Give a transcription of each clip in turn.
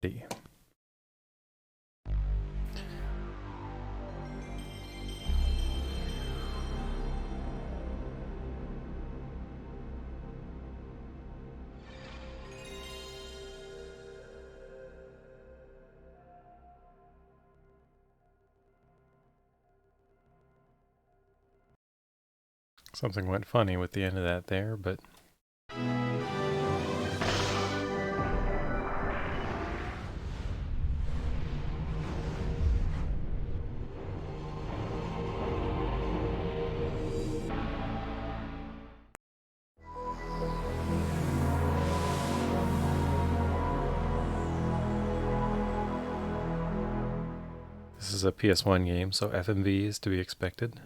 D. Something went funny with the end of that there, but... This is a PS1 game, so FMV is to be expected.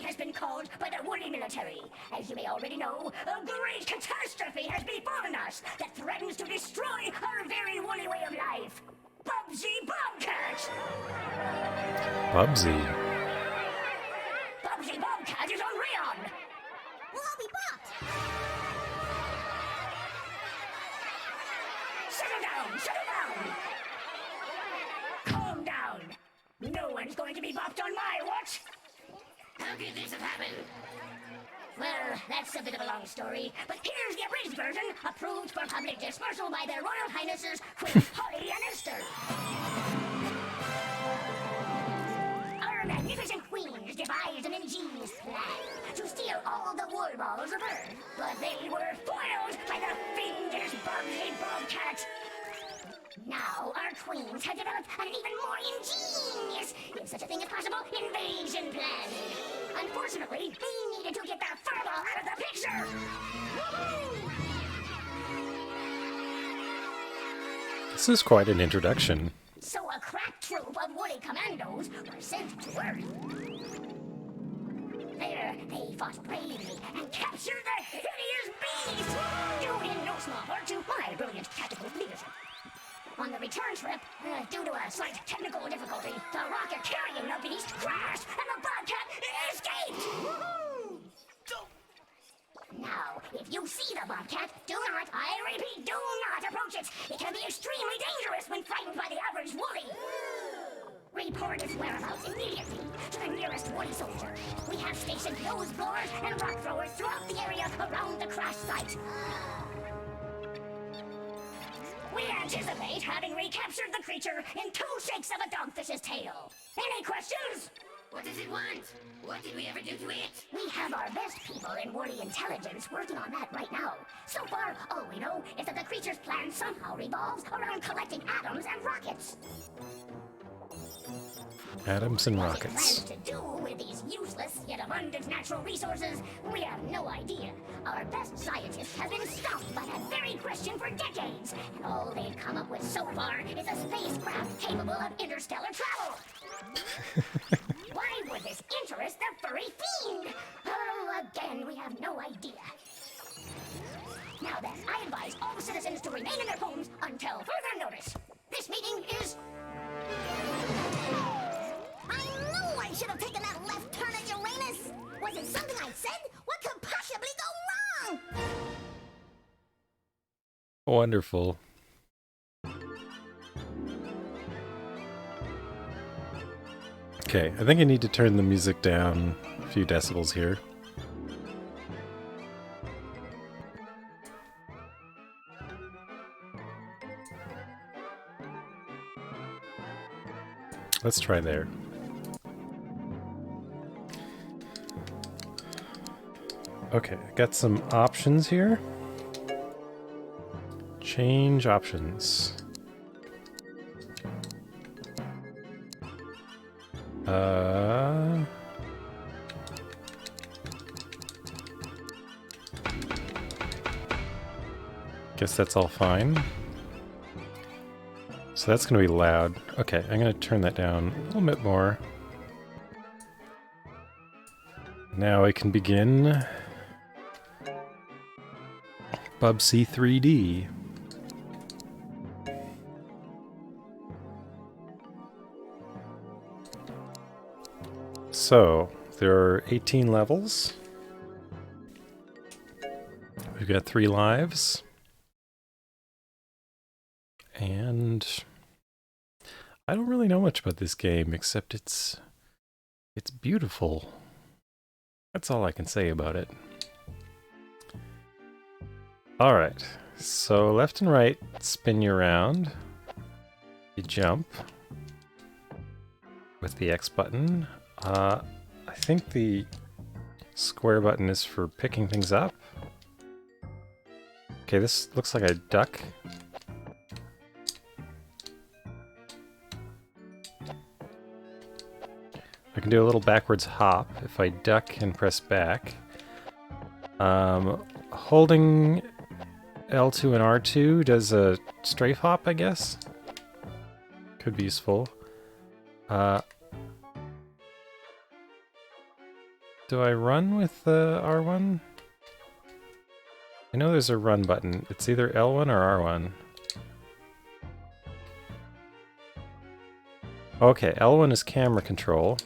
Has been called by the Woolly military. As you may already know, a great catastrophe has befallen us that threatens to destroy our very woolly way of life. Bubsy Bobcat! Bubsy? Bubsy Bobcat is on Rayon! We'll all be bopped! Settle down! Settle down! Calm down! No one's going to be bopped on my watch! How could this have happened? Well, that's a bit of a long story, but here's the abridged version, approved for public dispersal by their Royal Highnesses, Queen Holly and Esther. Our magnificent queens devised an ingenious plan to steal all the wool balls of Earth, but they were foiled by the fiendish Bubsy Bobcat. Now, our queens have developed an even more ingenious, if such a thing is possible, invasion plan. Unfortunately, they needed to get the furball out of the picture! This is quite an introduction. So a crack troop of woolly commandos were sent to Earth. There, they fought bravely and captured the hideous beast, due in no small part to my brilliant tactical leadership. On the return trip, due to a slight technical difficulty, the rocket carrying the beast crashed and the Bobcat escaped! Now, if you see the Bobcat, do not, I repeat, do not approach it! It can be extremely dangerous when frightened by the average woolly! Report its whereabouts immediately to the nearest woolly soldier. We have stationed nose blowers and rock throwers throughout the area around the crash site. We anticipate having recaptured the creature in 2 shakes of a dogfish's tail. Any questions? What does it want? What did we ever do to it? We have our best people in woolly intelligence working on that right now. So far, all we know is that the creature's plan somehow revolves around collecting atoms and rockets. Atoms and What rockets. it plans to do with these useless yet abundant natural resources, we have no idea. Our best scientists have been stumped by that very question for decades, and all they've come up with so far is a spacecraft capable of interstellar travel. Why would this interest the furry fiend? Oh, again, we have no idea. Now then, I advise all citizens to remain in their homes until further notice. This meeting is... I knew I should have taken that left turn at Uranus! Was it something I said? What could possibly go wrong? Wonderful. Okay, I think I need to turn the music down a few decibels here. Let's try there. Okay, I got some options here. Change options. Guess that's all fine. So that's going to be loud. Okay, I'm going to turn that down a little bit more. Now I can begin Bubsy 3D. So, there are 18 levels. We've got 3 lives. And I don't really know much about this game, except it's beautiful. That's all I can say about it. Alright, so left and right spin you around. You jump with the X button. I think the square button is for picking things up. Okay, this looks like a duck. I can do a little backwards hop if I duck and press back. Holding L2 and R2 does a strafe hop, I guess. Could be useful. Do I run with the R1? I know there's a run button. It's either L1 or R1. Okay, L1 is camera control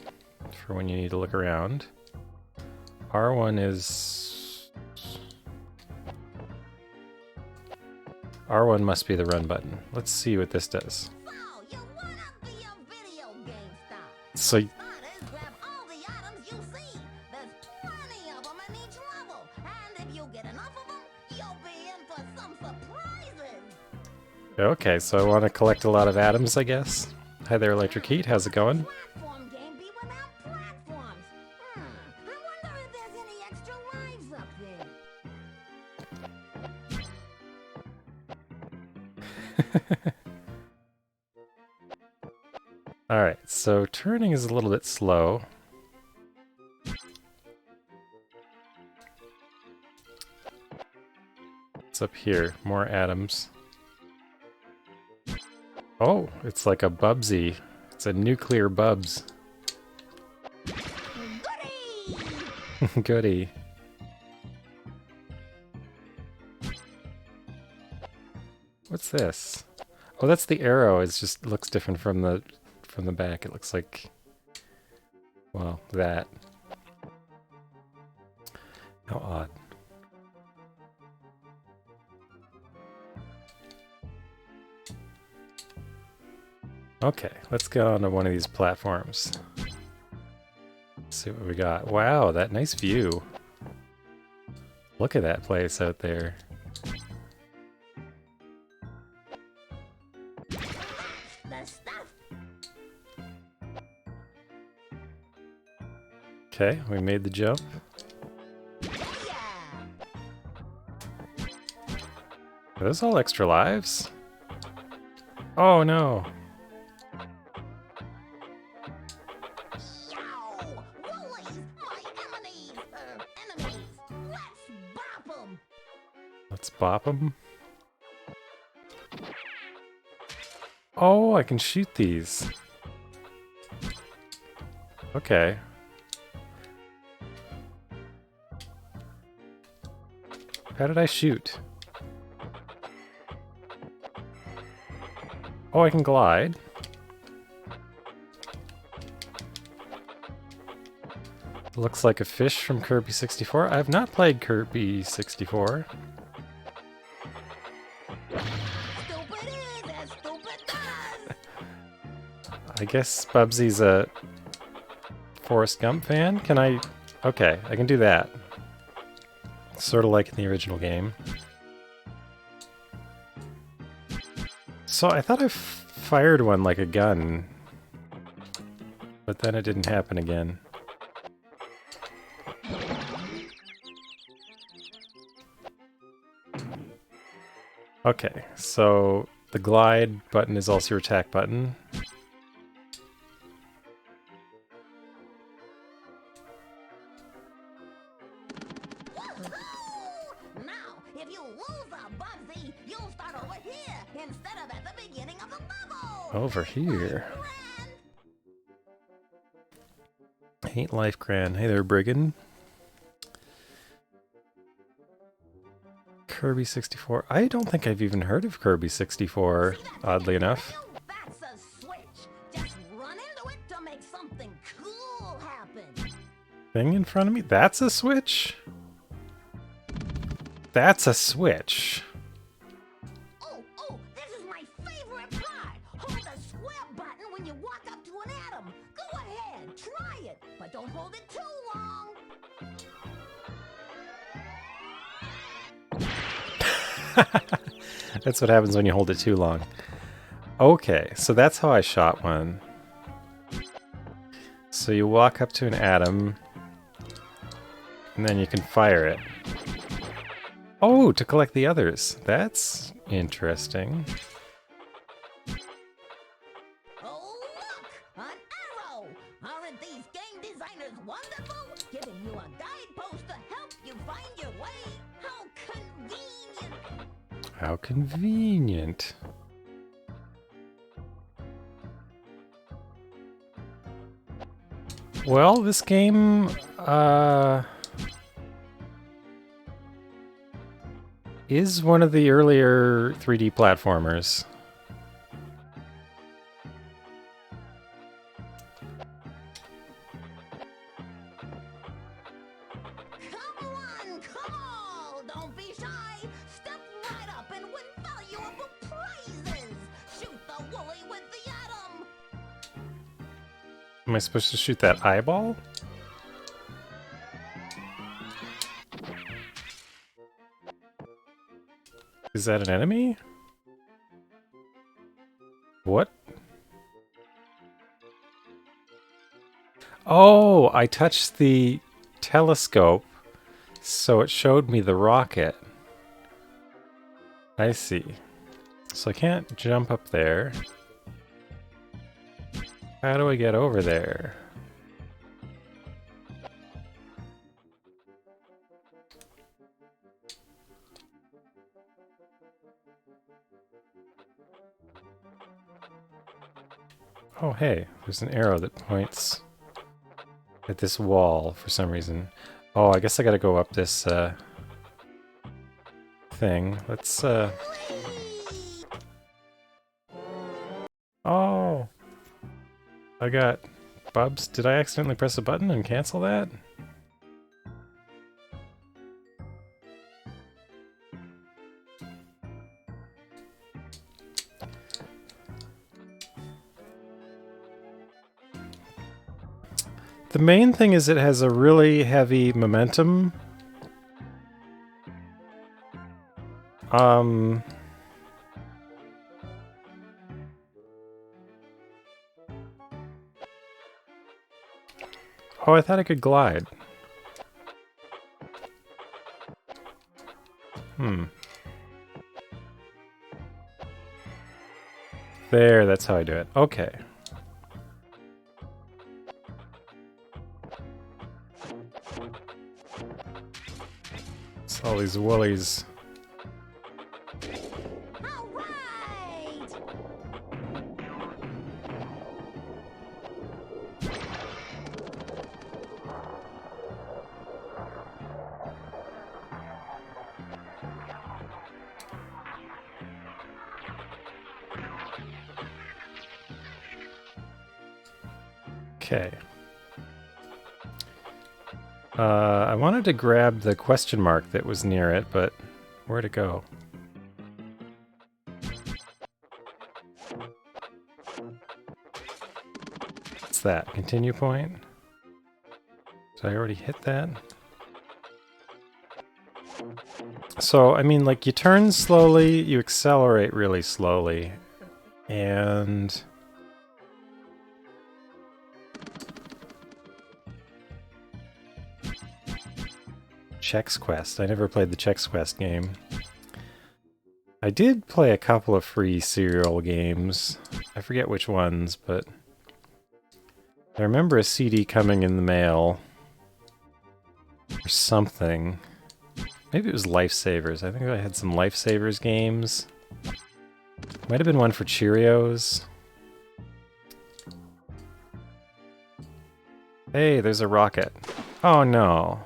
for when you need to look around. R1 is... R1 must be the run button. Let's see what this does. So okay, so I want to collect a lot of atoms, I guess. Hi there, Electric Heat. How's it going? Alright, so turning is a little bit slow. What's up here? More atoms. Oh, it's like a Bubsy. It's a nuclear Bubs. Goody! Goody. What's this? Oh, that's the arrow. It just looks different from the back. It looks like, well, that. How odd. Okay, let's get on to one of these platforms. Let's see what we got. Wow, that nice view. Look at that place out there. Okay, we made the jump. Are those all extra lives? Oh no! Let's bop them. Oh, I can shoot these. Okay. How did I shoot? Oh, I can glide. Looks like a fish from Kirby 64. I have not played Kirby 64. I guess Bubsy's a Forrest Gump fan? Can I... Okay, I can do that. Sort of like in the original game. So I thought I fired one like a gun, but then it didn't happen again. Okay, so the glide button is also your attack button. Now, if you lose a Bubsy, you'll start over here instead of at the beginning of the level. over here. Ain't life grand. Hey there, Brigand. Kirby 64. I don't think I've even heard of Kirby 64, oddly enough. That's a switch. Just run into it to make something cool happen. Thing in front of me? That's a switch? That's a switch. Oh, this is my favorite part. Hold the square button when you walk up to an atom. Go ahead, try it, but don't hold it too long. That's what happens when you hold it too long. Okay, so that's how I shot one. So you walk up to an atom, and then you can fire it. Oh, to collect the others. That's interesting. Oh, look! An arrow! Aren't these game designers wonderful? Giving you a guidepost to help you find your way. How convenient! How convenient. Well, this game, is one of the earlier 3D platformers. Come on, call! Don't be shy! Step right up and win valuable prizes! Shoot the woolly with the atom! Am I supposed to shoot that eyeball? Is that an enemy? What? Oh, I touched the telescope, so it showed me the rocket. I see. So I can't jump up there. How do I get over there? Oh, hey, there's an arrow that points at this wall for some reason. Oh, I guess I gotta go up this, thing. Let's, Oh! I got Bubs. Did I accidentally press a button and cancel that? The main thing is it has a really heavy momentum. Oh, I thought I could glide. There, that's how I do it. Okay. It's all these woolies. All right! Okay. I wanted to grab the question mark that was near it, but where'd it go? What's that? Continue point? Did I already hit that? So, I mean, like, you turn slowly, you accelerate really slowly, and... Chexquest. I never played the Chexquest game. I did play a couple of free serial games. I forget which ones, but... I remember a CD coming in the mail. Or something. Maybe it was Lifesavers. I think I had some Lifesavers games. Might have been one for Cheerios. Hey, there's a rocket. Oh no.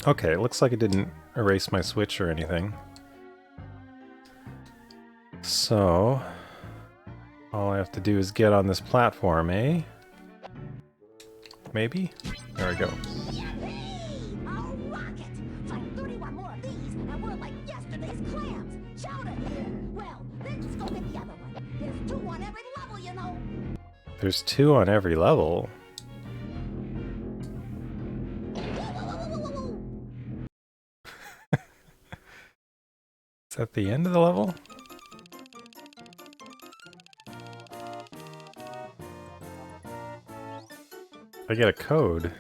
Okay, it looks like it didn't erase my switch or anything. So, all I have to do is get on this platform, eh? Maybe? There we go. A rocket! Find 31 more of these, and we're like yesterday's clams. Shout it! Well, let's go get the other one. There's 2 on every level, you know. There's 2 on every level. Is that the end of the level? I get a code.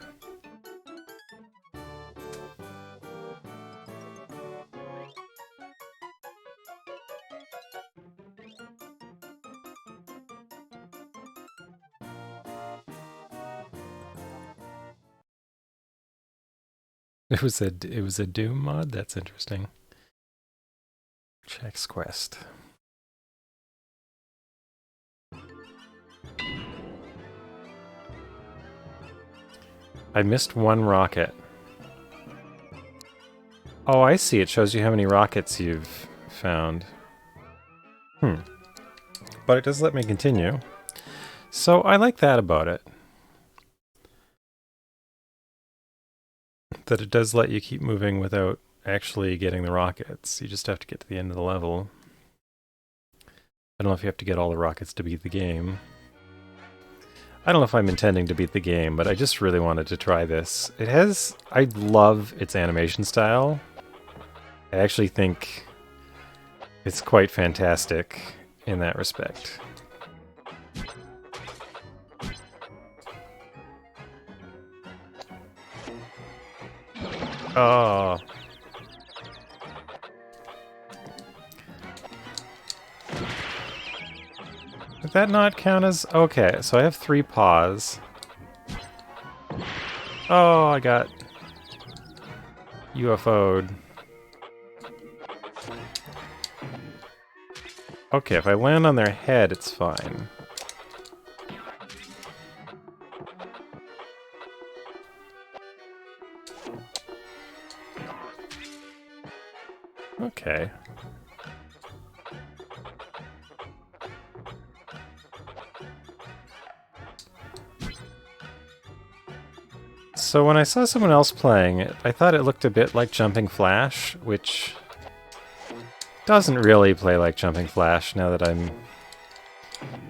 It was a Doom mod? That's interesting. Chexquest. I missed 1 rocket. Oh, I see. It shows you how many rockets you've found. But it does let me continue. So I like that about it. That it does let you keep moving without actually getting the rockets. You just have to get to the end of the level. I don't know if you have to get all the rockets to beat the game. I don't know if I'm intending to beat the game, but I just really wanted to try this. I love its animation style. I actually think it's quite fantastic in that respect. Oh. Did that not count as... Okay, so I have 3 paws. Oh, I got UFO'd. Okay, if I land on their head, it's fine. Okay. So when I saw someone else playing it, I thought it looked a bit like Jumping Flash, which doesn't really play like Jumping Flash now that I'm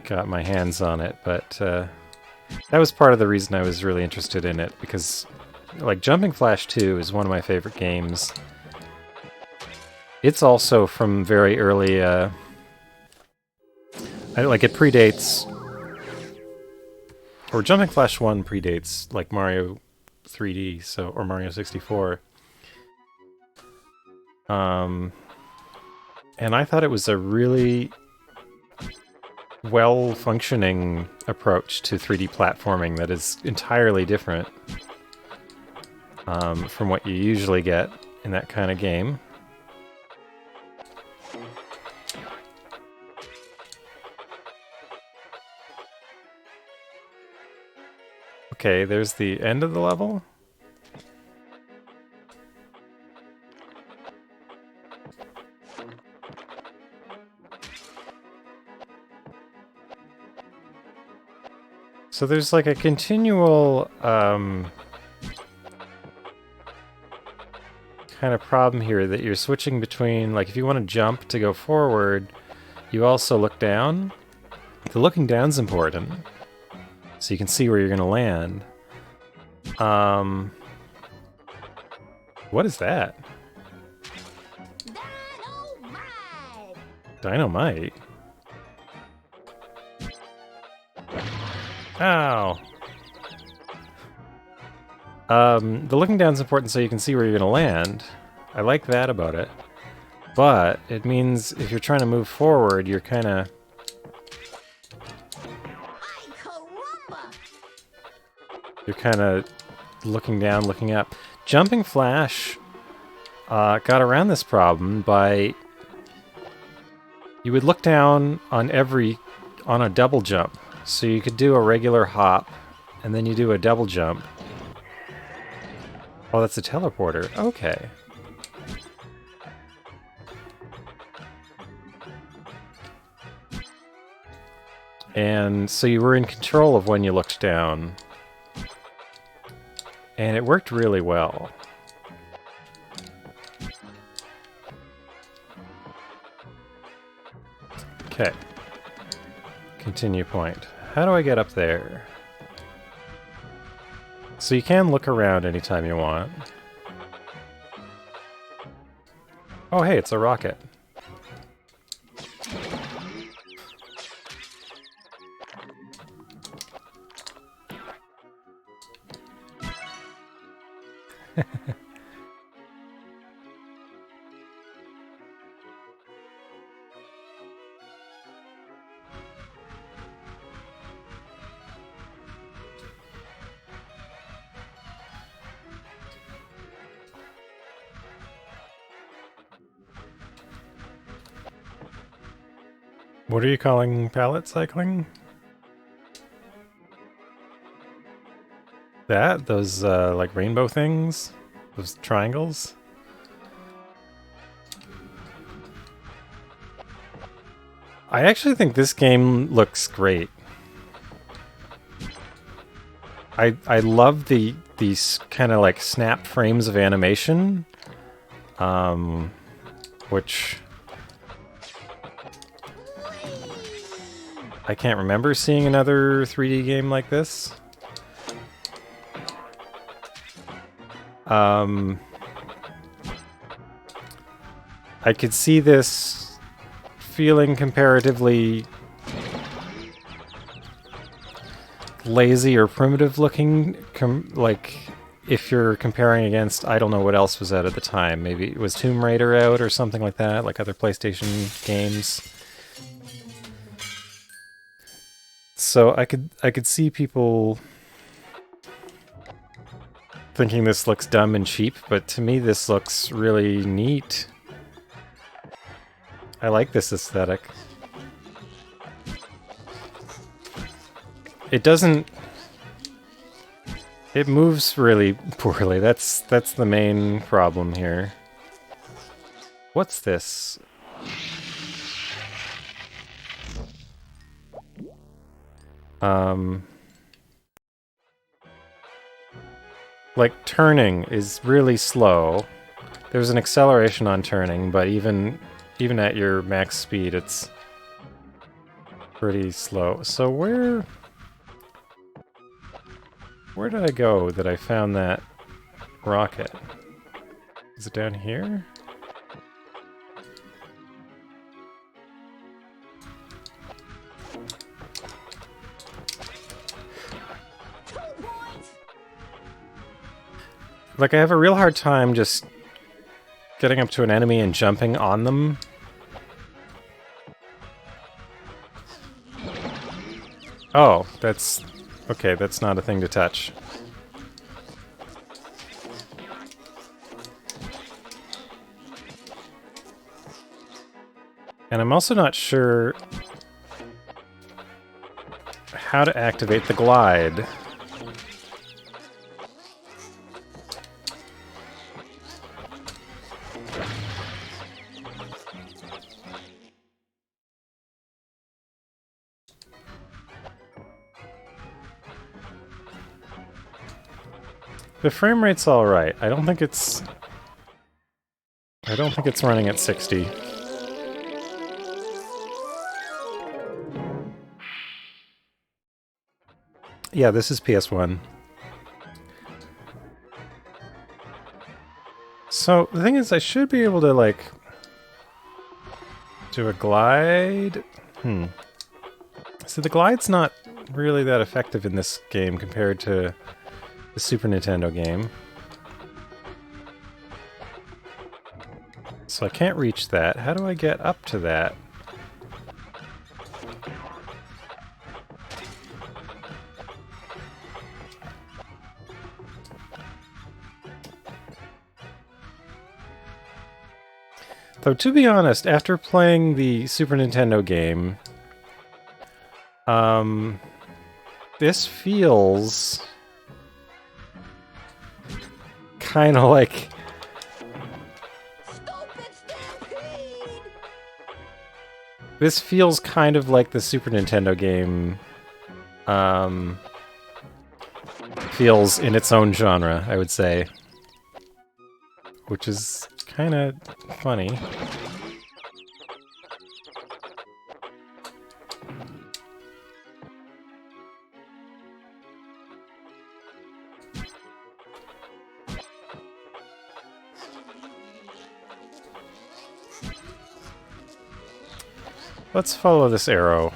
got my hands on it, but that was part of the reason I was really interested in it, because like Jumping Flash 2 is one of my favorite games. It's also from very early, it predates, or Jumping Flash 1 predates like Mario 3D, so, or Mario 64. And I thought it was a really well-functioning approach to 3D platforming that is entirely different from what you usually get in that kind of game. Okay, there's the end of the level. So there's like a continual kind of problem here that you're switching between, like if you want to jump to go forward, you also look down. The looking down's important, so you can see where you're going to land. What is that? Dynamite! Dynamite? Ow! The looking down's important so you can see where you're going to land. I like that about it. But it means if you're trying to move forward, you're kind of... You're kind of looking down, looking up. Jumping Flash got around this problem by... You would look down on a double jump. So you could do a regular hop, and then you do a double jump. Oh, that's a teleporter. Okay. And so you were in control of when you looked down. And it worked really well. Okay. Continue point. How do I get up there? So you can look around anytime you want. Oh hey, it's a rocket. What are you calling pallet cycling? That? Those, like rainbow things? Those triangles? I actually think this game looks great. I love these kind of like snap frames of animation, which I can't remember seeing another 3D game like this. I could see this feeling comparatively lazy or primitive looking, like if you're comparing against, I don't know what else was out at the time. Maybe it was Tomb Raider out or something like that, like other PlayStation games. So I could see people thinking this looks dumb and cheap, but to me this looks really neat. I like this aesthetic. It doesn't... It moves really poorly. That's the main problem here. What's this? Like, turning is really slow. There's an acceleration on turning, but even at your max speed, it's pretty slow. So where did I go that I found that rocket? Is it down here? Like, I have a real hard time just getting up to an enemy and jumping on them. Oh, that's... Okay, that's not a thing to touch. And I'm also not sure how to activate the glide. The frame rate's all right. I don't think it's running at 60. Yeah, this is PS1. So the thing is, I should be able to like do a glide. So the glide's not really that effective in this game compared to the Super Nintendo game. So I can't reach that. How do I get up to that? Though, to be honest, after playing the Super Nintendo game, this feels kind of like... This feels kind of like the Super Nintendo game feels in its own genre, I would say. Which is kind of funny. Let's follow this arrow.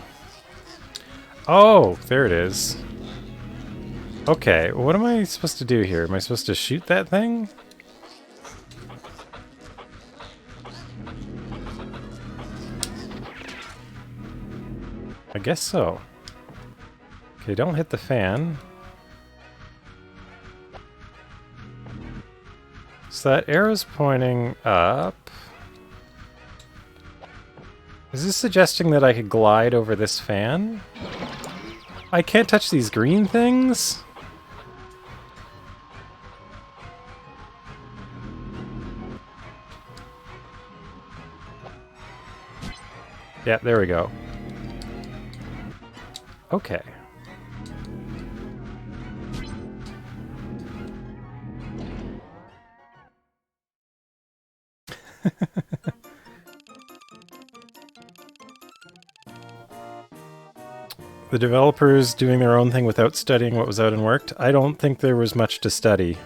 Oh, there it is. Okay, what am I supposed to do here? Am I supposed to shoot that thing? I guess so. Okay, don't hit the fan. So that arrow's pointing up. Is this suggesting that I could glide over this fan? I can't touch these green things? Yeah, there we go. Okay. The developers doing their own thing without studying what was out and worked? I don't think there was much to study.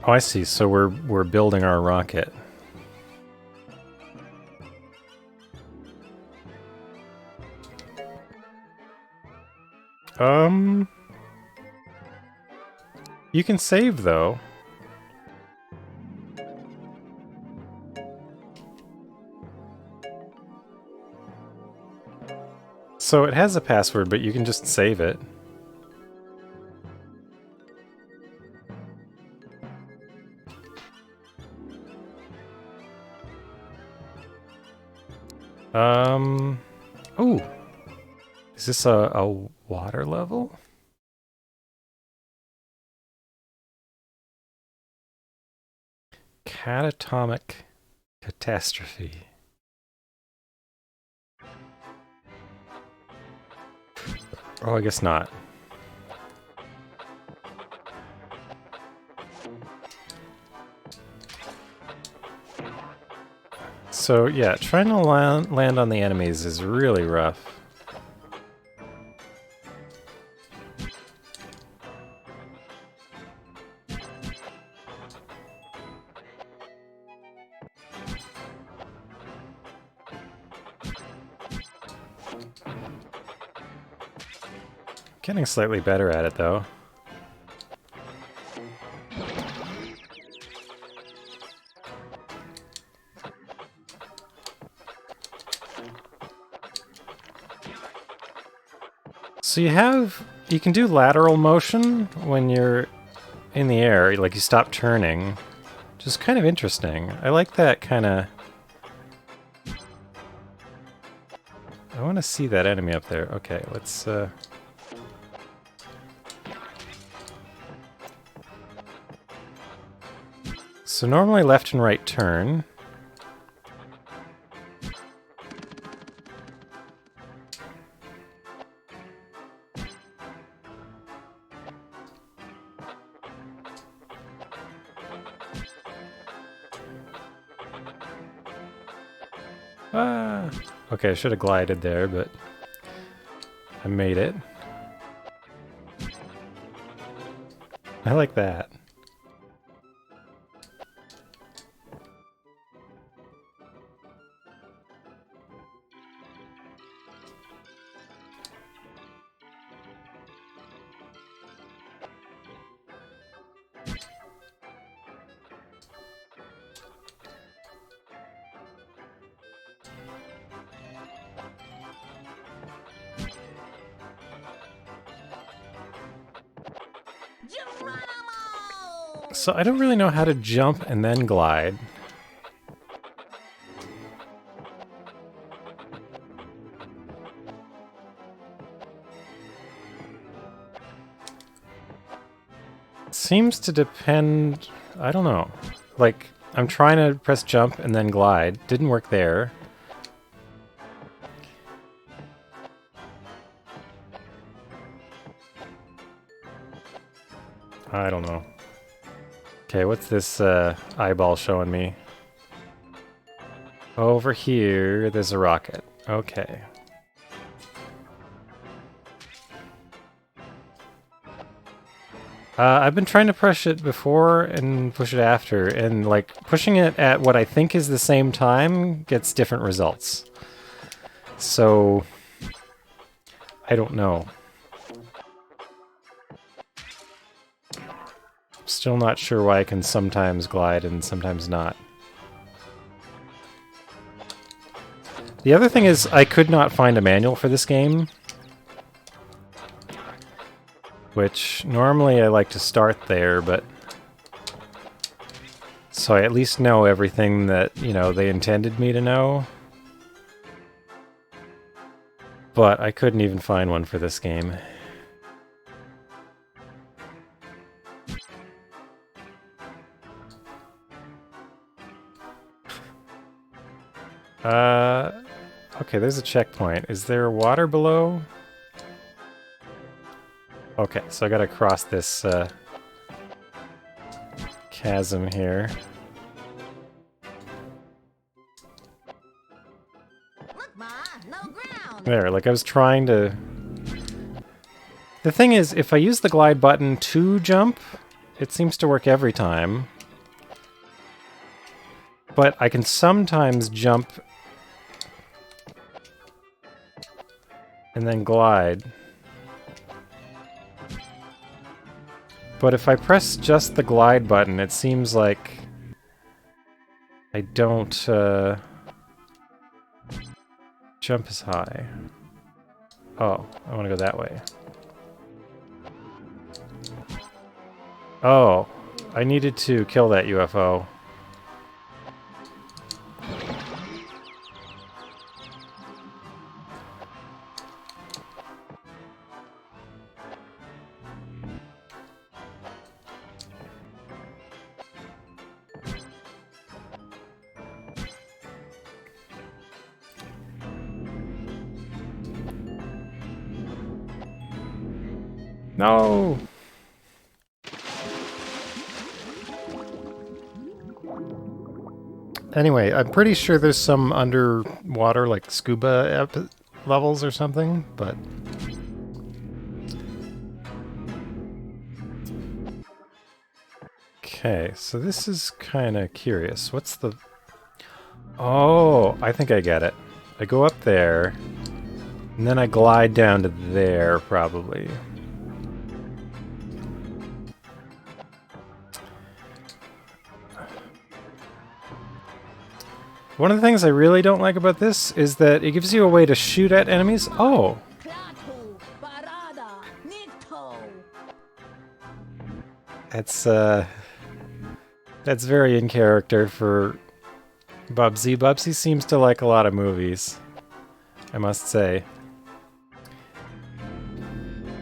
Oh, I see. So we're building our rocket. You can save though. So it has a password, but you can just save it. Ooh. Is this a water level? Catatomic catastrophe. Oh, I guess not. So yeah, trying to land on the enemies is really rough. Getting slightly better at it though. So you can do lateral motion when you're in the air, like you stop turning, which is kind of interesting. I like that kind of... I want to see that enemy up there. Okay, let's... So normally left and right turn. Ah, okay, I should have glided there, but I made it. I like that. Geronimo! So I don't really know how to jump and then glide. Seems to depend... I don't know. Like, I'm trying to press jump and then glide. Didn't work there. I don't know. Okay, what's this eyeball showing me? Over here, there's a rocket. Okay. I've been trying to push it before and push it after, and like pushing it at what I think is the same time gets different results. So, I don't know. Still not sure why I can sometimes glide and sometimes not. The other thing is, I could not find a manual for this game. Which, normally I like to start there, but... So I at least know everything that, you know, they intended me to know. But I couldn't even find one for this game. Okay, there's a checkpoint. Is there water below? Okay, so I gotta cross this, chasm here. Look, Ma, no ground. There, like I was trying to... The thing is, if I use the glide button to jump, it seems to work every time. But I can sometimes jump and then glide. But if I press just the glide button, it seems like I don't jump as high. Oh, I want to go that way. Oh, I needed to kill that UFO. No! Anyway, I'm pretty sure there's some underwater, like, scuba levels or something, but... Okay, so this is kind of curious. What's the... Oh, I think I get it. I go up there, and then I glide down to there, probably. One of the things I really don't like about this is that it gives you a way to shoot at enemies. Oh! That's very in character for Bubsy. Bubsy seems to like a lot of movies, I must say.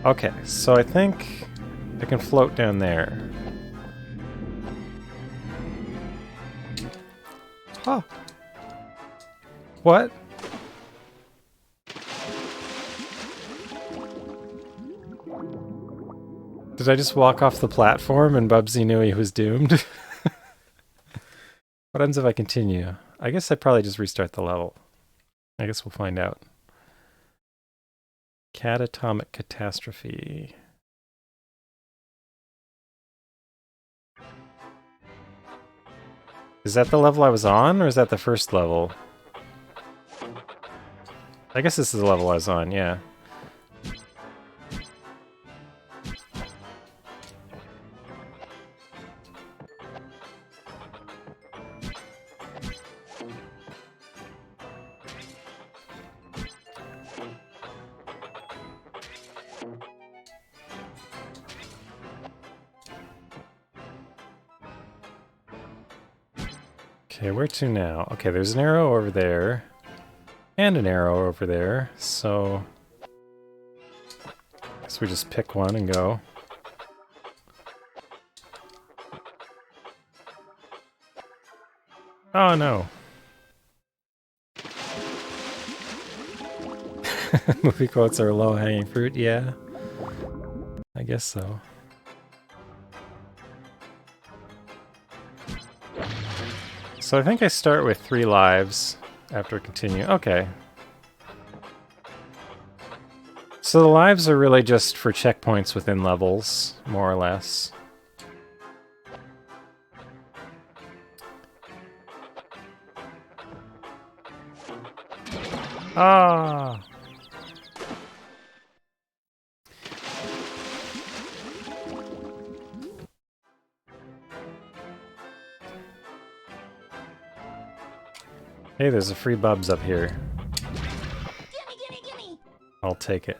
Okay, so I think I can float down there. Huh. What? Did I just walk off the platform and Bubsy knew he was doomed? What happens if I continue? I guess I'd probably just restart the level. I guess we'll find out. Catatomic catastrophe. Is that the level I was on, or is that the first level? I guess this is the level I was on, yeah. Okay, where to now? Okay, there's an arrow over there. And an arrow over there, so... I guess we just pick one and go. Oh no. Movie quotes are low-hanging fruit, yeah. I guess so. So I think I start with 3 lives after continue. Okay. So the lives are really just for checkpoints within levels, more or less. Ah! Hey, there's a free Bubs up here. Gimme, gimme, gimme! I'll take it.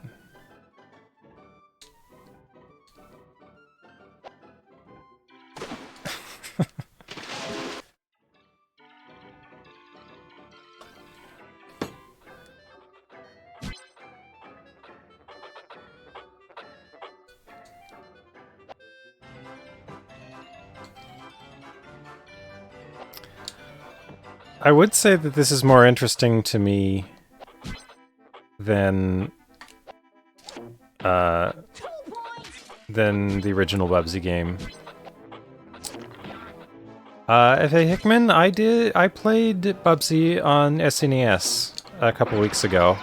I would say that this is more interesting to me than the original Bubsy game. F.A. Hickman, I played Bubsy on SNES a couple weeks ago.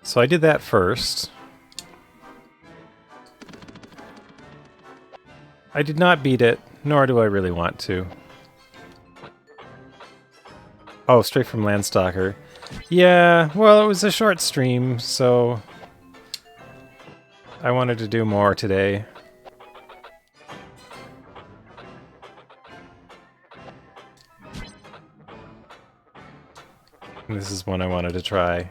So I did that first. I did not beat it, nor do I really want to. Oh, straight from Landstalker. Yeah, well, it was a short stream, so I wanted to do more today. And this is one I wanted to try.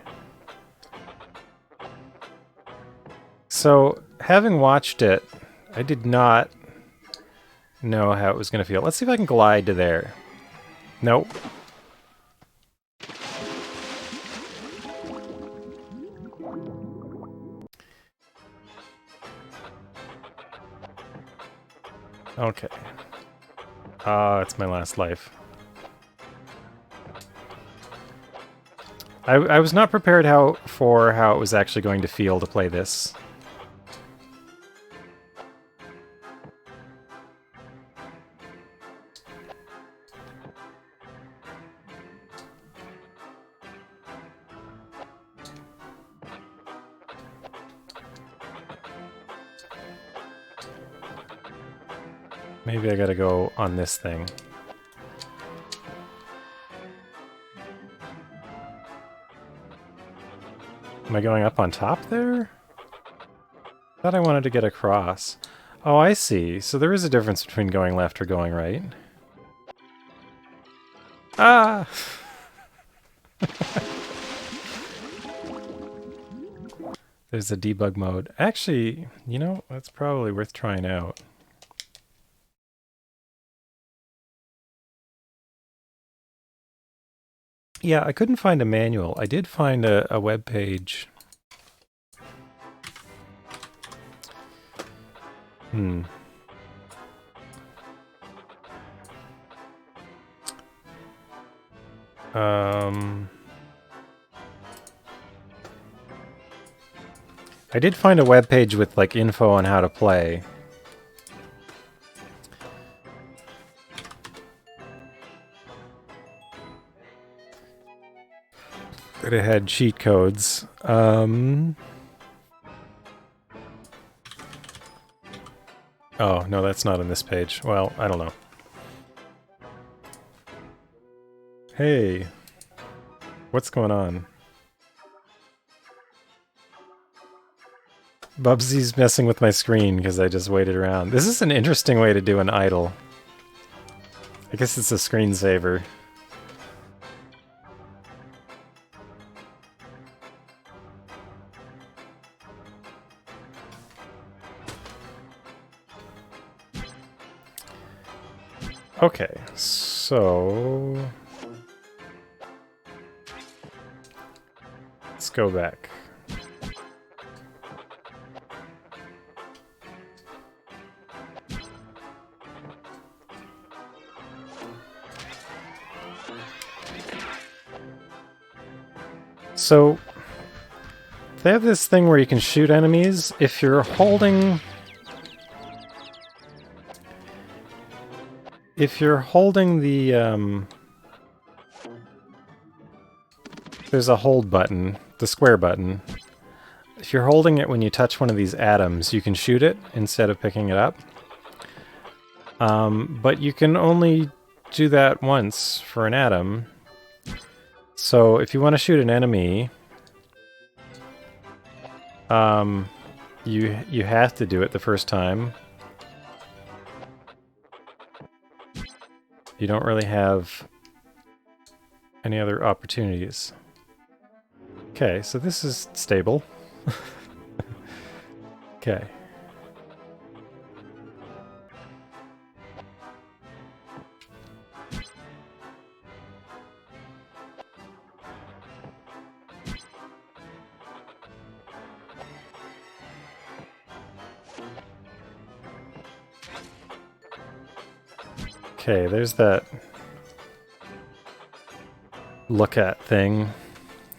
So, having watched it, I did not know how it was going to feel. Let's see if I can glide to there. Nope. Okay. Ah, it's my last life. I was not prepared for how it was actually going to feel to play this. Maybe I gotta go on this thing. Am I going up on top there? I thought I wanted to get across. Oh, I see. So there is a difference between going left or going right. Ah! There's a debug mode. Actually, you know, that's probably worth trying out. Yeah, I couldn't find a manual. I did find a web page. I did find a web page with like info on how to play. It had cheat codes. Oh, no, that's not on this page. Well, I don't know. Hey. What's going on? Bubsy's messing with my screen because I just waited around. This is an interesting way to do an idle. I guess it's a screensaver. Okay, so let's go back. So they have this thing where you can shoot enemies if you're holding... If you're holding the, there's a hold button, the square button. If you're holding it when you touch one of these atoms, you can shoot it instead of picking it up. But you can only do that once for an atom. So if you want to shoot an enemy, you have to do it the first time. You don't really have any other opportunities. Okay, so this is stable. Okay. Okay, there's that look at thing.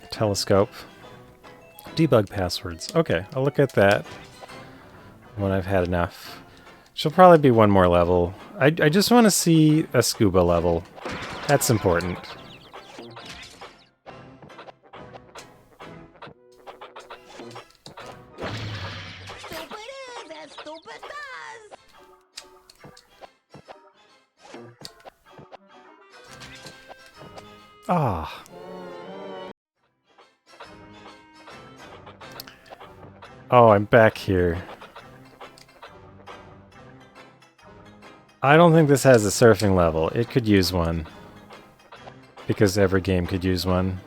Telescope. Debug passwords. Okay, I'll look at that when I've had enough. She'll probably be one more level. I just want to see a scuba level. That's important. Ah. Oh, I'm back here. I don't think this has a surfing level. It could use one. Because every game could use one.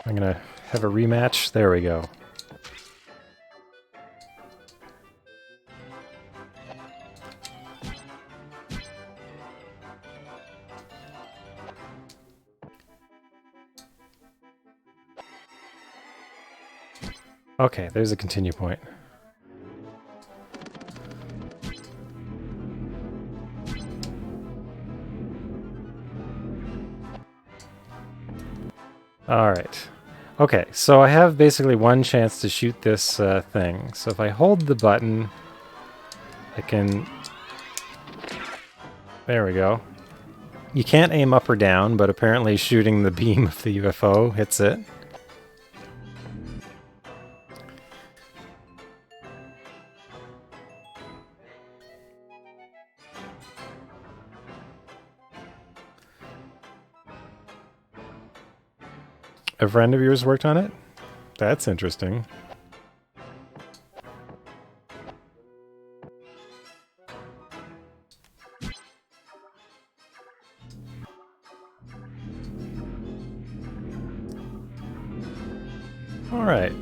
I'm gonna have a rematch. There we go. Okay, there's a continue point. Alright. Okay, so I have basically one chance to shoot this thing. So if I hold the button, I can... There we go. You can't aim up or down, but apparently shooting the beam of the UFO hits it. A friend of yours worked on it? That's interesting. All right.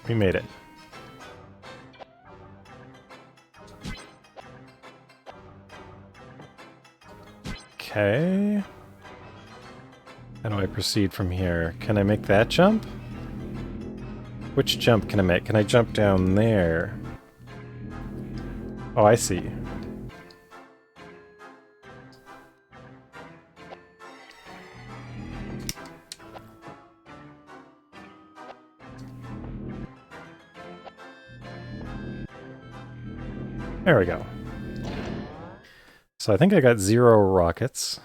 We made it. Okay. How do I proceed from here? Can I make that jump? Which jump can I make? Can I jump down there? Oh, I see. There we go. So I think I got 0 rockets.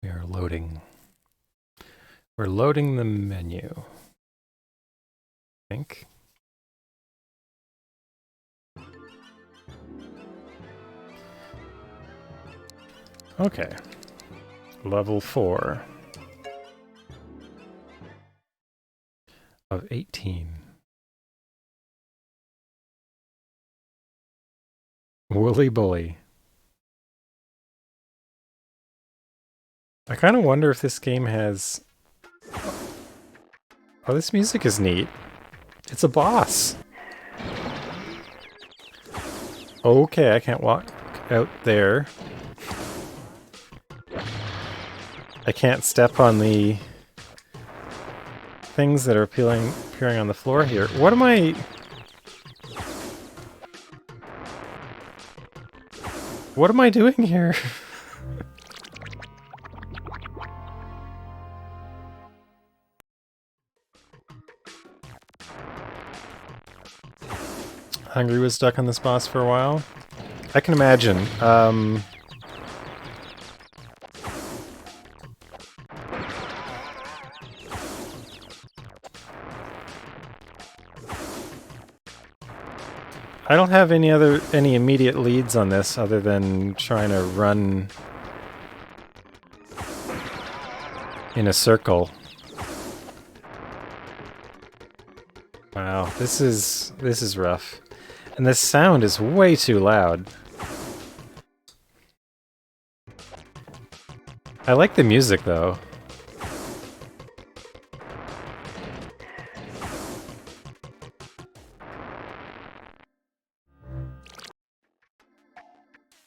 We are loading. We're loading the menu, I think. Okay. Level 4 of 18. Woolly bully. I kind of wonder if this game has... Oh, this music is neat. It's a boss. Okay, I can't walk out there. I can't step on the things that are appearing on the floor here. What am I... What am I doing here? Hungry was stuck on this boss for a while. I can imagine. I don't have any immediate leads on this other than trying to run in a circle. Wow, this is rough. And this sound is way too loud. I like the music though.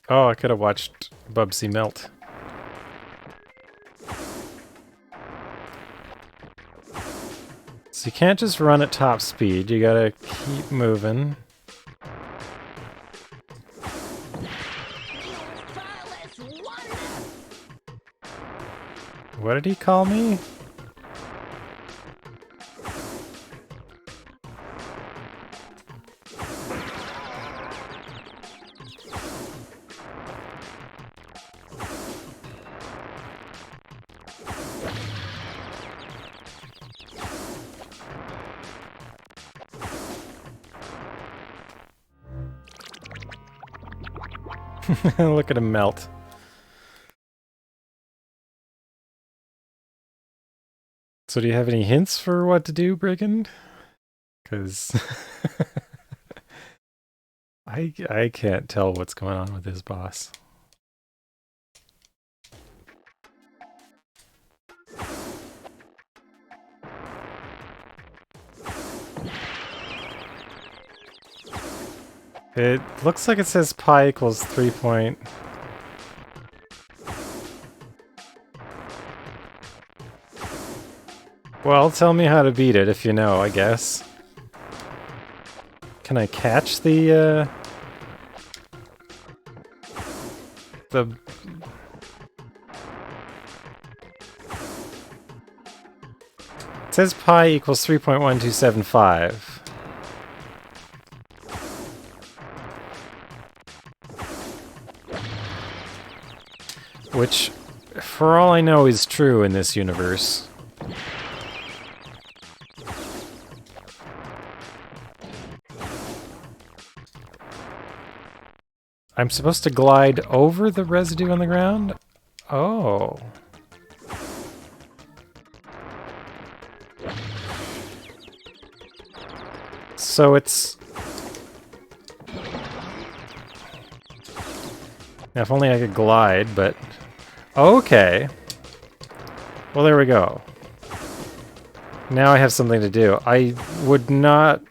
Oh, I could have watched Bubsy melt. So you can't just run at top speed, you gotta keep moving. What did he call me? Look at him melt. So do you have any hints for what to do, Brigand? Because I can't tell what's going on with this boss. It looks like it says pi equals 3 point... Well, tell me how to beat it if you know, I guess. Can I catch the it says pi equals 3.1275. Which, for all I know, is true in this universe. I'm supposed to glide over the residue on the ground? Oh. So it's... Now, if only I could glide, but... Okay. Well, there we go. Now I have something to do. I would not...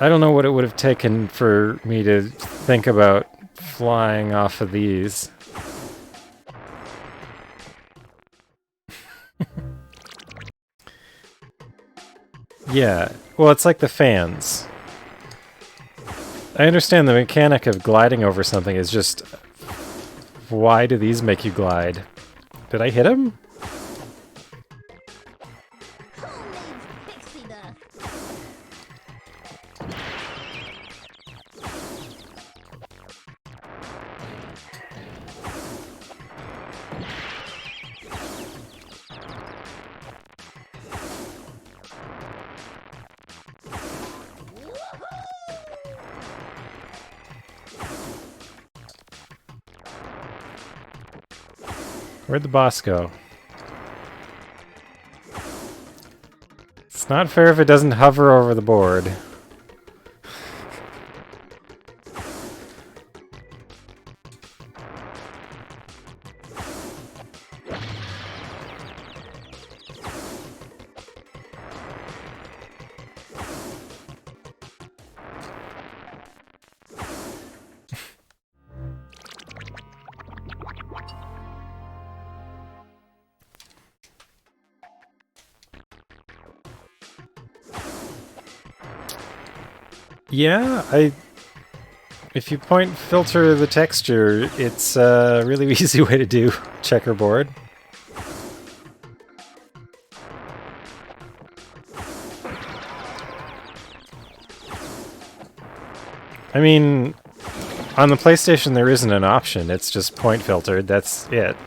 I don't know what it would have taken for me to think about flying off of these. Yeah, well, it's like the fans. I understand the mechanic of gliding over something is just... Why do these make you glide? Did I hit him? Where'd the boss go? It's not fair if it doesn't hover over the board. Yeah, if you point filter the texture, it's a really easy way to do checkerboard. I mean, on the PlayStation there isn't an option, it's just point filtered, that's it.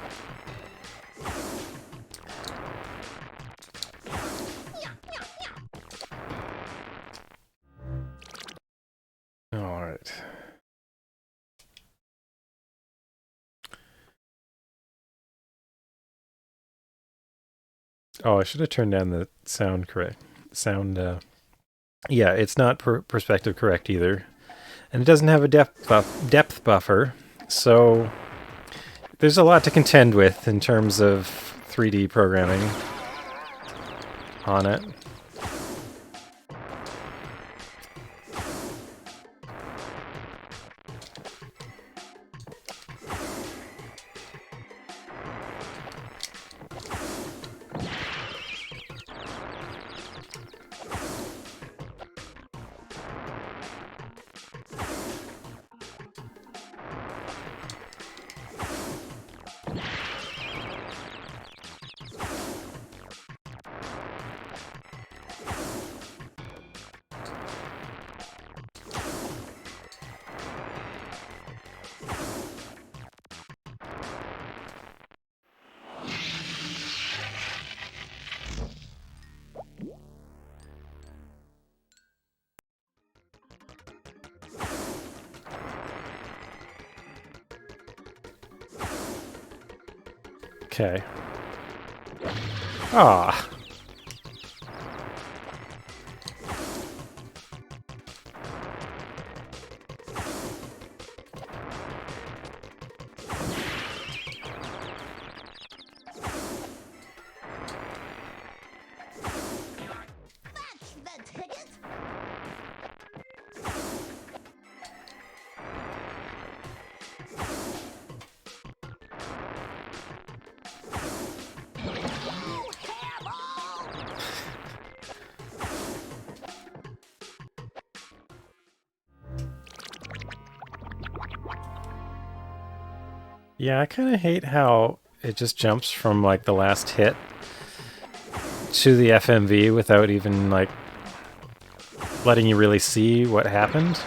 Alright. Oh, I should have turned down the sound yeah, it's not perspective correct either. And it doesn't have a depth buffer, so there's a lot to contend with in terms of 3D programming on it. Okay. Ah. Yeah, I kind of hate how it just jumps from, like, the last hit to the FMV without even, like, letting you really see what happened.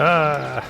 Ah.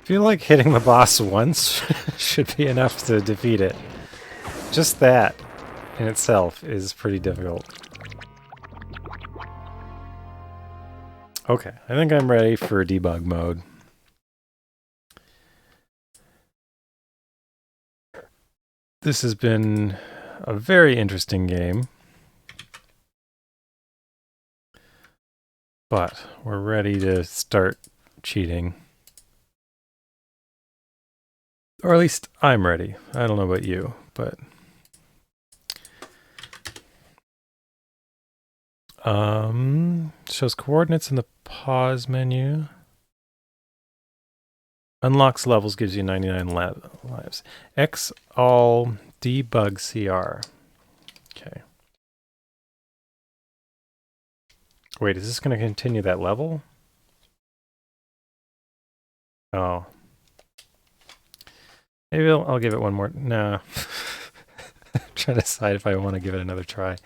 feel like hitting the boss once should be enough to defeat it. Just that in itself is pretty difficult. Okay, I think I'm ready for debug mode. This has been a very interesting game. But we're ready to start cheating. Or at least I'm ready. I don't know about you, but... shows coordinates in the pause menu. Unlocks levels, gives you 99 lives. X all debug CR. Okay. Wait, is this going to continue that level? Oh. Maybe I'll give it one more. No. I'm trying to decide if I want to give it another try.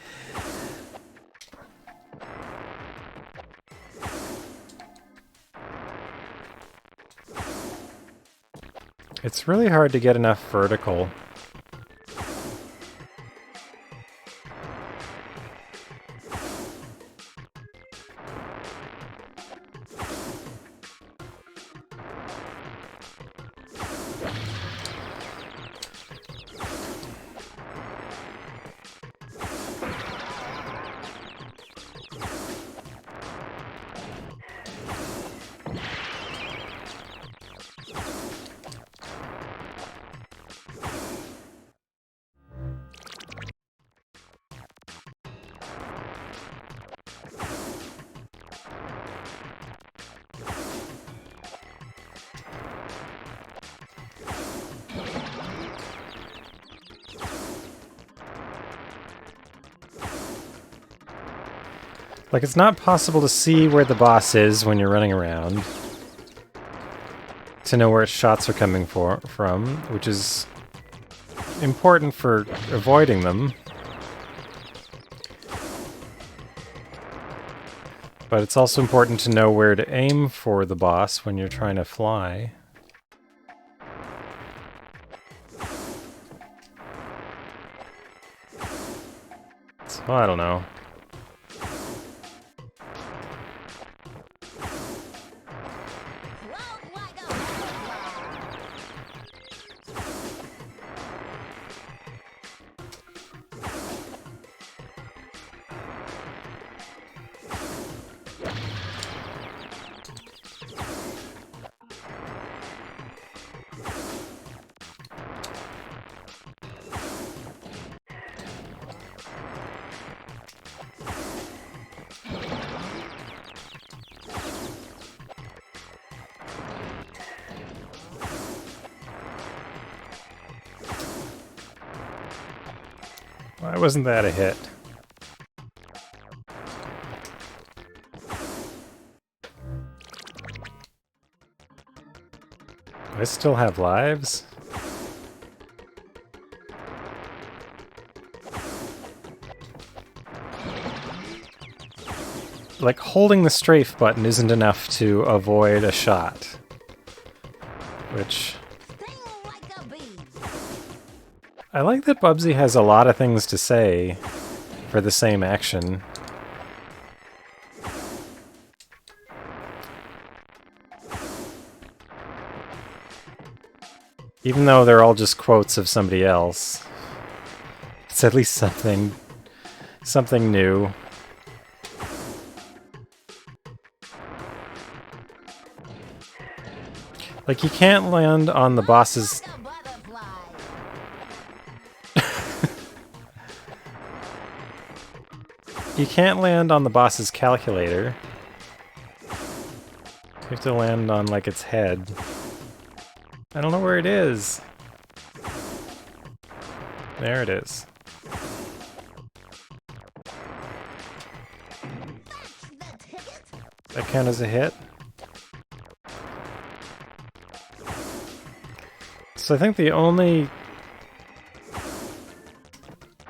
It's really hard to get enough vertical. Like, it's not possible to see where the boss is when you're running around. To know where its shots are coming from, which is important for avoiding them. But it's also important to know where to aim for the boss when you're trying to fly. So, I don't know. Why wasn't that a hit? I still have lives? Like, holding the strafe button isn't enough to avoid a shot. Which... I like that Bubsy has a lot of things to say for the same action. Even though they're all just quotes of somebody else. It's at least something new. Like, you can't land on the boss's... You can't land on the boss's calculator. You have to land on, like, its head. I don't know where it is. There it is. That count as a hit? So I think the only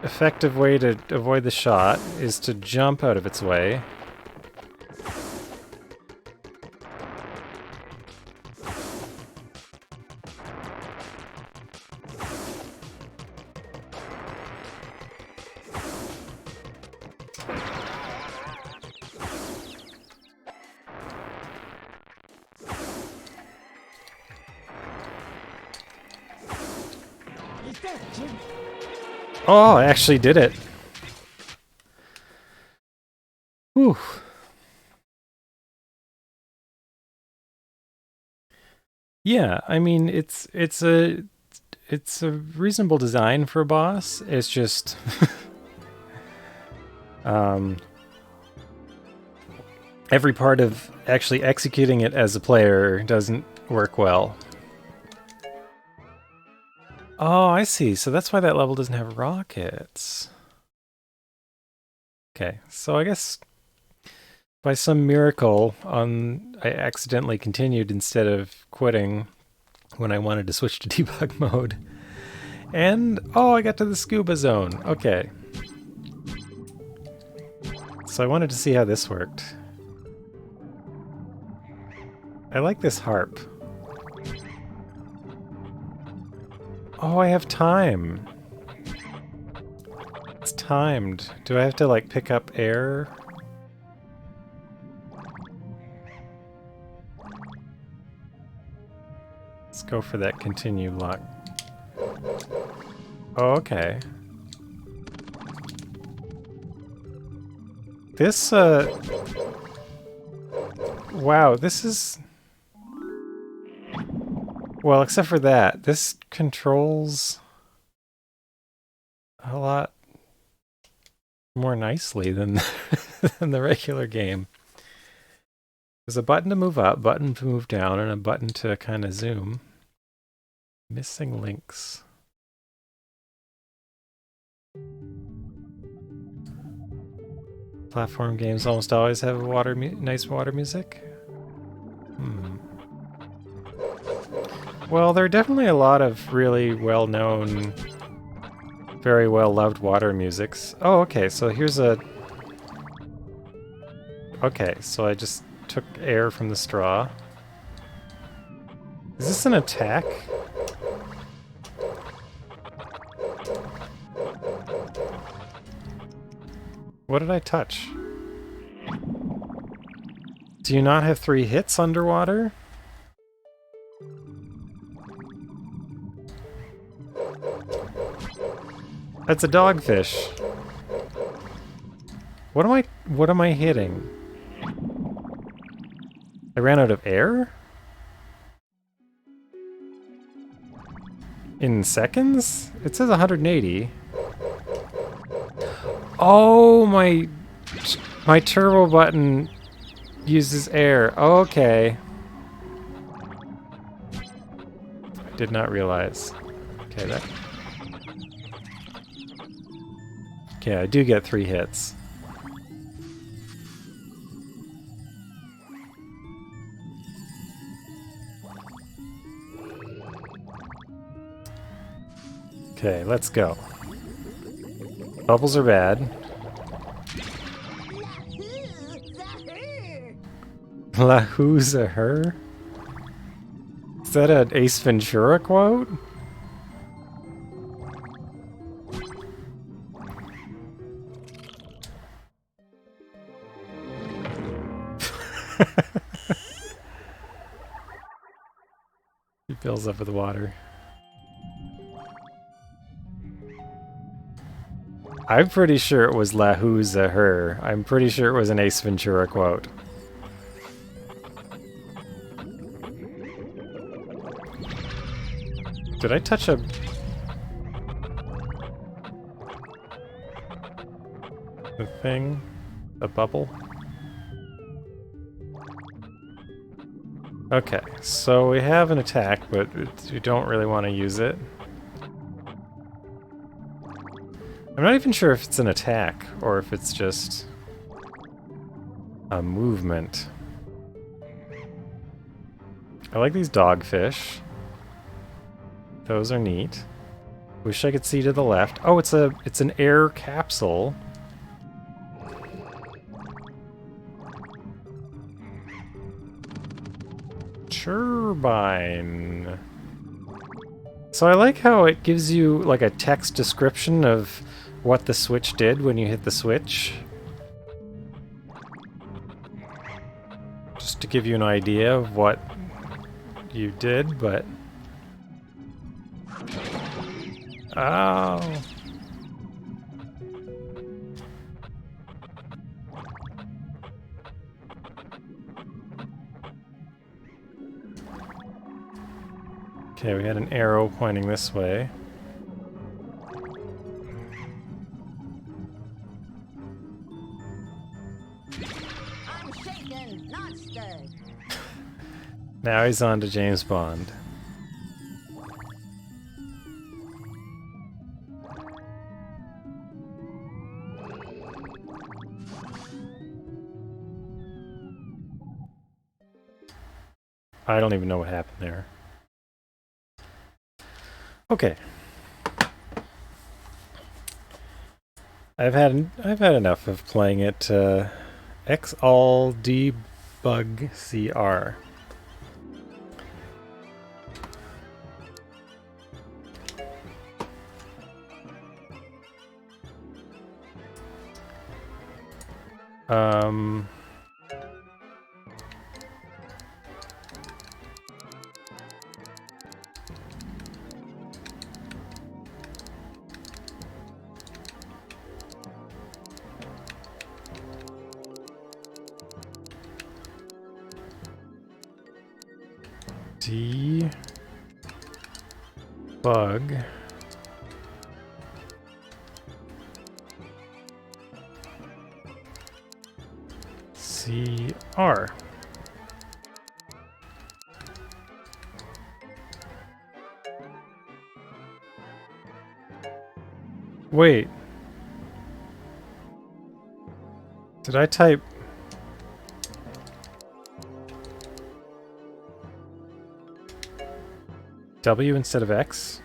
effective way to avoid the shot is to jump out of its way. Oh, I actually did it. Whew. Yeah, I mean it's a reasonable design for a boss. It's just every part of actually executing it as a player doesn't work well. Oh, I see. So that's why that level doesn't have rockets. Okay, so I guess by some miracle, I accidentally continued instead of quitting when I wanted to switch to debug mode. And, oh, I got to the scuba zone. Okay. So I wanted to see how this worked. I like this harp. Oh, I have time. It's timed. Do I have to, like, pick up air? Let's go for that continue lock. Oh, okay. This, wow, this is... Well, except for that, this controls a lot more nicely than, than the regular game. There's a button to move up, button to move down, and a button to kind of zoom. Missing links. Platform games almost always have nice water music. Well, there are definitely a lot of really well-known, very well-loved water musics. Oh, okay, so here's a... Okay, so I just took air from the straw. Is this an attack? What did I touch? Do you not have 3 hits underwater? That's a dogfish. What am I hitting? I ran out of air? In seconds? It says 180. Oh, my turbo button uses air. Okay. I did not realize. Okay, that... Okay, I do get 3 hits. Okay, let's go. Bubbles are bad. La who's a her? Is that an Ace Ventura quote? He fills up with water. I'm pretty sure it was La who's a her. I'm pretty sure it was an Ace Ventura quote. Did I touch a... the thing? A bubble? Okay, so we have an attack, but we don't really want to use it. I'm not even sure if it's an attack, or if it's just a movement. I like these dogfish. Those are neat. Wish I could see to the left. Oh, it's an air capsule. Turbine. So I like how it gives you like a text description of what the switch did when you hit the switch. Just to give you an idea of what you did, but... Oh. Okay, we had an arrow pointing this way. I'm shaken, not stirred. Now he's on to James Bond. I don't even know what happened there. Okay. I've had enough of playing it. Xall Debug CR. Debug CR. Wait. Did I type W instead of X?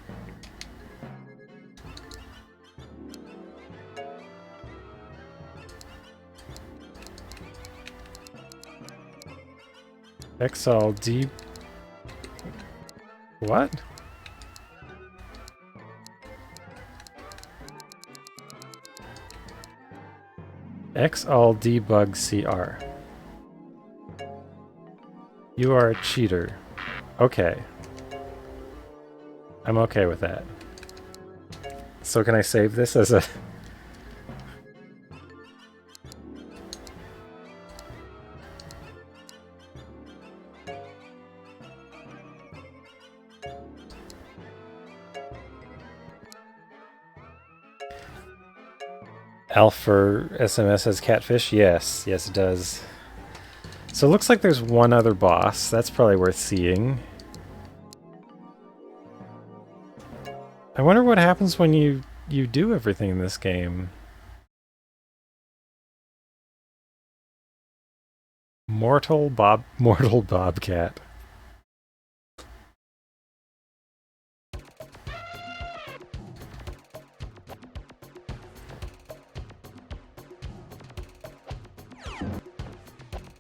Xall D. What? Xall Debug CR. You are a cheater. Okay. I'm okay with that. So can I save this as a... Alf for SMS has catfish? Yes. Yes, it does. So it looks like there's one other boss. That's probably worth seeing. I wonder what happens when you do everything in this game. Mortal Bobcat.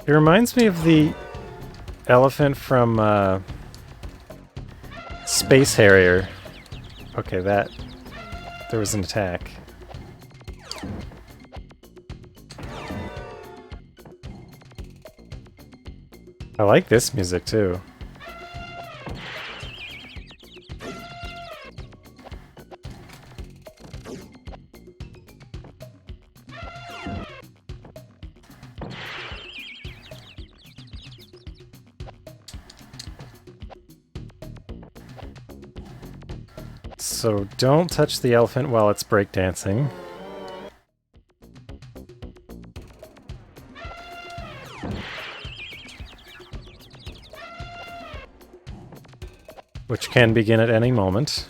It reminds me of the elephant from Space Harrier. Okay, there was an attack. I like this music too. So don't touch the elephant while it's breakdancing. Which can begin at any moment.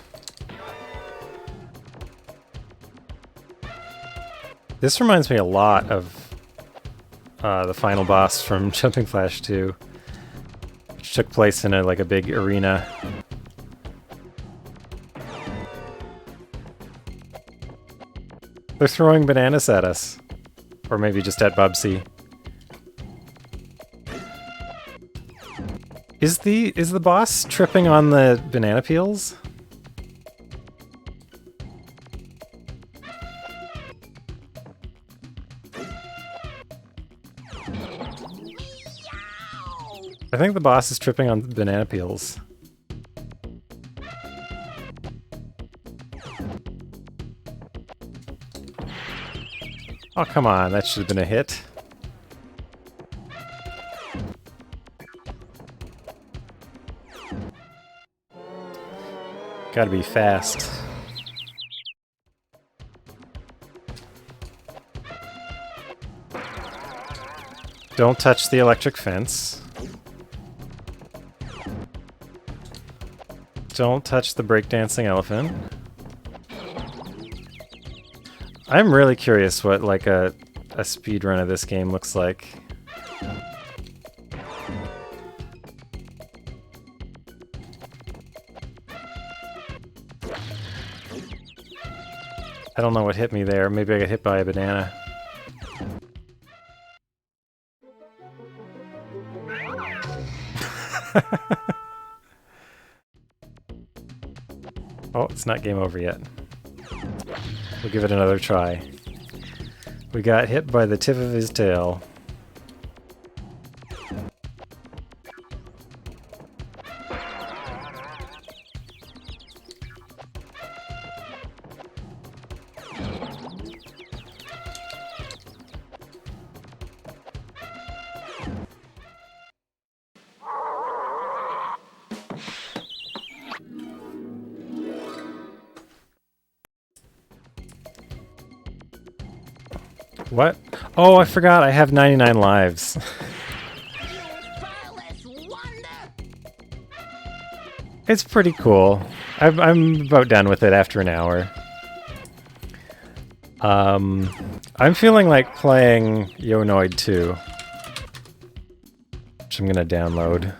This reminds me a lot of the final boss from Jumping Flash 2, which took place in a big arena. They're throwing bananas at us. Or maybe just at Bubsy. Is the boss tripping on the banana peels? I think the boss is tripping on banana peels. Oh, come on, that should have been a hit. Gotta be fast. Don't touch the electric fence. Don't touch the breakdancing elephant. I'm really curious what like a speedrun of this game looks like. I don't know what hit me there. Maybe I got hit by a banana. Oh, it's not game over yet. We'll give it another try. We got hit by the tip of his tail. What? Oh, I forgot I have 99 lives. It's pretty cool. I'm about done with it after an hour. I'm feeling like playing Yonoid 2, which I'm gonna download.